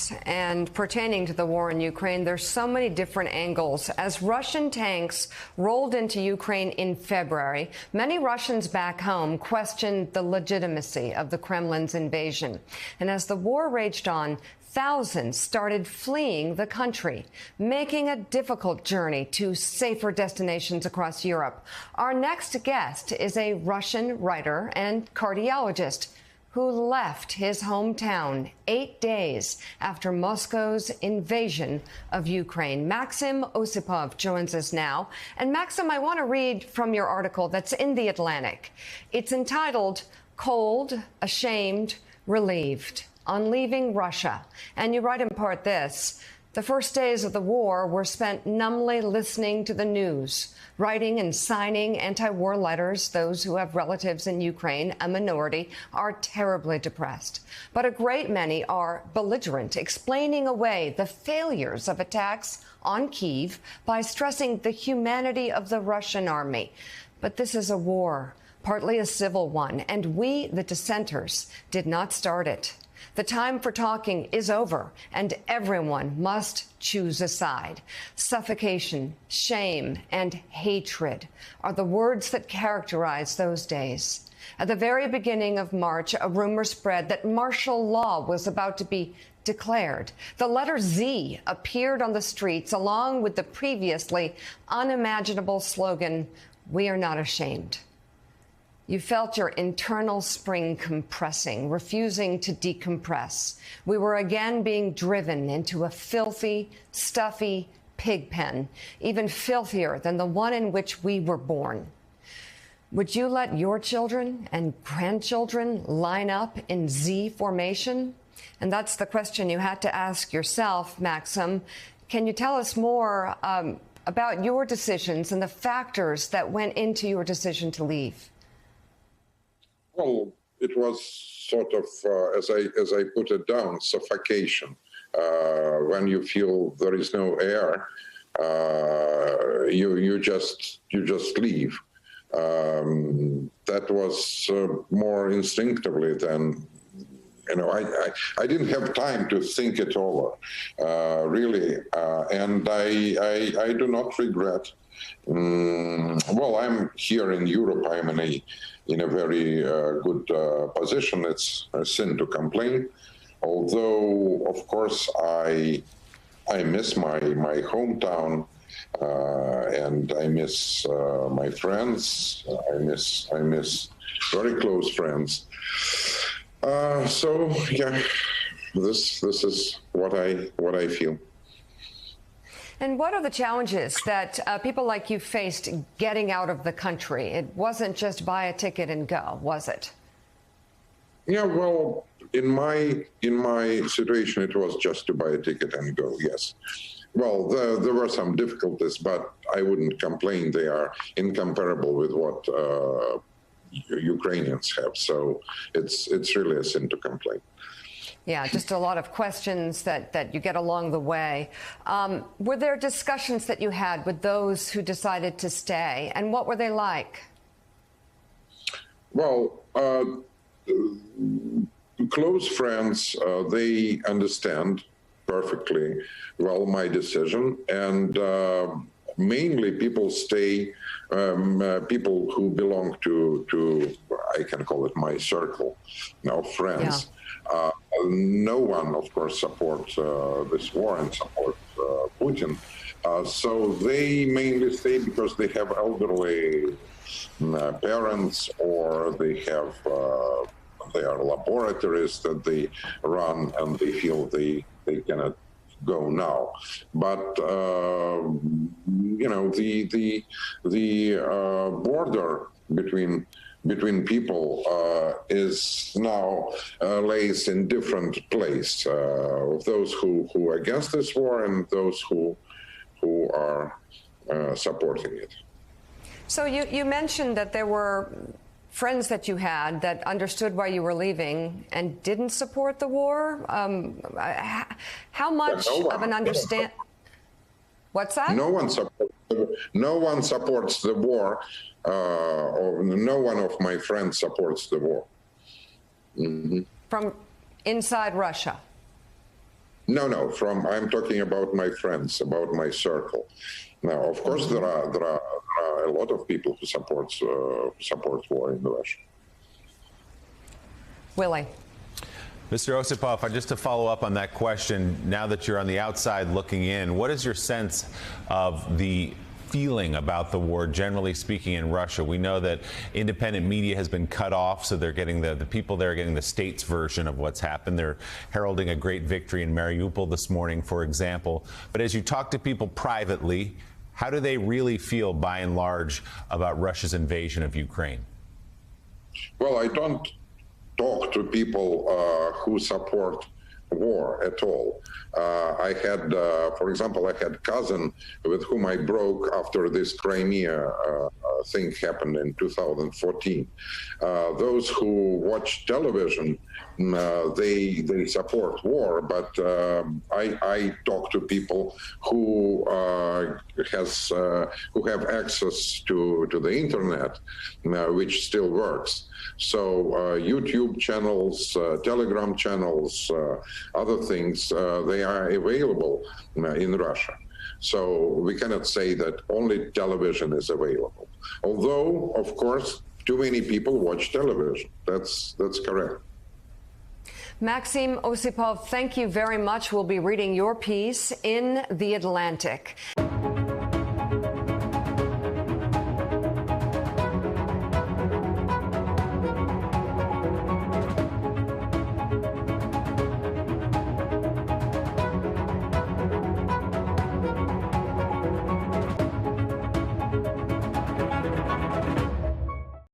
this. And pertaining to the war in Ukraine, there's so many different angles. As Russian tanks rolled into Ukraine in February, many Russians back home questioned the legitimacy of the Kremlin's invasion. And as the war raged on, thousands started fleeing the country, making a difficult journey to safer destinations across Europe. Our next guest is a Russian writer and cardiologist who left his hometown 8 days after Moscow's invasion of Ukraine. Maxim Osipov joins us now. And Maxim, I want to read from your article that's in The Atlantic. It's entitled "Cold, Ashamed, Relieved on Leaving Russia." And you write in part this: "The first days of the war were spent numbly listening to the news, writing and signing anti-war letters. Those who have relatives in Ukraine, a minority, are terribly depressed. But a great many are belligerent, explaining away the failures of attacks on Kyiv by stressing the humanity of the Russian army. But this is a war, partly a civil one, and we, the dissenters, did not start it. The time for talking is over, and everyone must choose a side. Suffocation, shame, and hatred are the words that characterize those days. At the very beginning of March, a rumor spread that martial law was about to be declared. The letter Z appeared on the streets along with the previously unimaginable slogan, 'We are not ashamed.' You felt your internal spring compressing, refusing to decompress. We were again being driven into a filthy, stuffy pig pen, even filthier than the one in which we were born. Would you let your children and grandchildren line up in Z formation?" And that's the question you had to ask yourself, Maxim. Can you tell us more about your decisions and the factors that went into your decision to leave? Well, it was sort of, as I put it down, suffocation. When you feel there is no air, you just leave. That was more instinctively than, I didn't have time to think it over, really, and I do not regret. Well, I'm here in Europe. I'm in a very good position. It's a sin to complain. Although, of course, I miss my hometown, and I miss my friends. I miss very close friends. So yeah, this is what I feel. And what are the challenges that people like you faced getting out of the country? It wasn't just buy a ticket and go, was it? Yeah, well, in my situation, it was just to buy a ticket and go, yes. Well, there were some difficulties, but I wouldn't complain. They are incomparable with what Ukrainians have. So it's really a sin to complain. Yeah, just a lot of questions that you get along the way. Were there discussions that you had with those who decided to stay, and what were they like? Well, close friends, they understand perfectly well my decision, and mainly people stay, people who belong to I can call it my circle, friends. Yeah. No one, of course, supports this war and supports Putin. So they mainly stay because they have elderly parents, or they have their laboratories that they run, and they feel they cannot go now. But the border between people is now lays in different place. Those who are against this war and those who are supporting it. So you mentioned that there were friends that you had that understood why you were leaving and didn't support the war. How much of an understand? What's that? No one supports the war. Or no one of my friends supports the war. Mm-hmm. From inside Russia? No. I'm talking about my friends, about my circle. Now, of course, there are a lot of people who support war in Russia. Willie. Mr. Osipov, just to follow up on that question, now that you're on the outside looking in, what is your sense of the feeling about the war, generally speaking, in Russia? We know that independent media has been cut off, so they're getting the people there are getting the state's version of what's happened. They're heralding a great victory in Mariupol this morning, for example. But as you talk to people privately, how do they really feel, by and large, about Russia's invasion of Ukraine? Well, I don't talk to people who support war at all. I had, for example, I had a cousin with whom I broke after this Crimea thing happened in 2014. Those who watch television, they support war, but I talk to people who have access to the internet, which still works. So YouTube channels, Telegram channels, other things, they are available in Russia. So we cannot say that only television is available. Although, of course, too many people watch television. That's correct. Maxim Osipov, thank you very much. We'll be reading your piece in The Atlantic.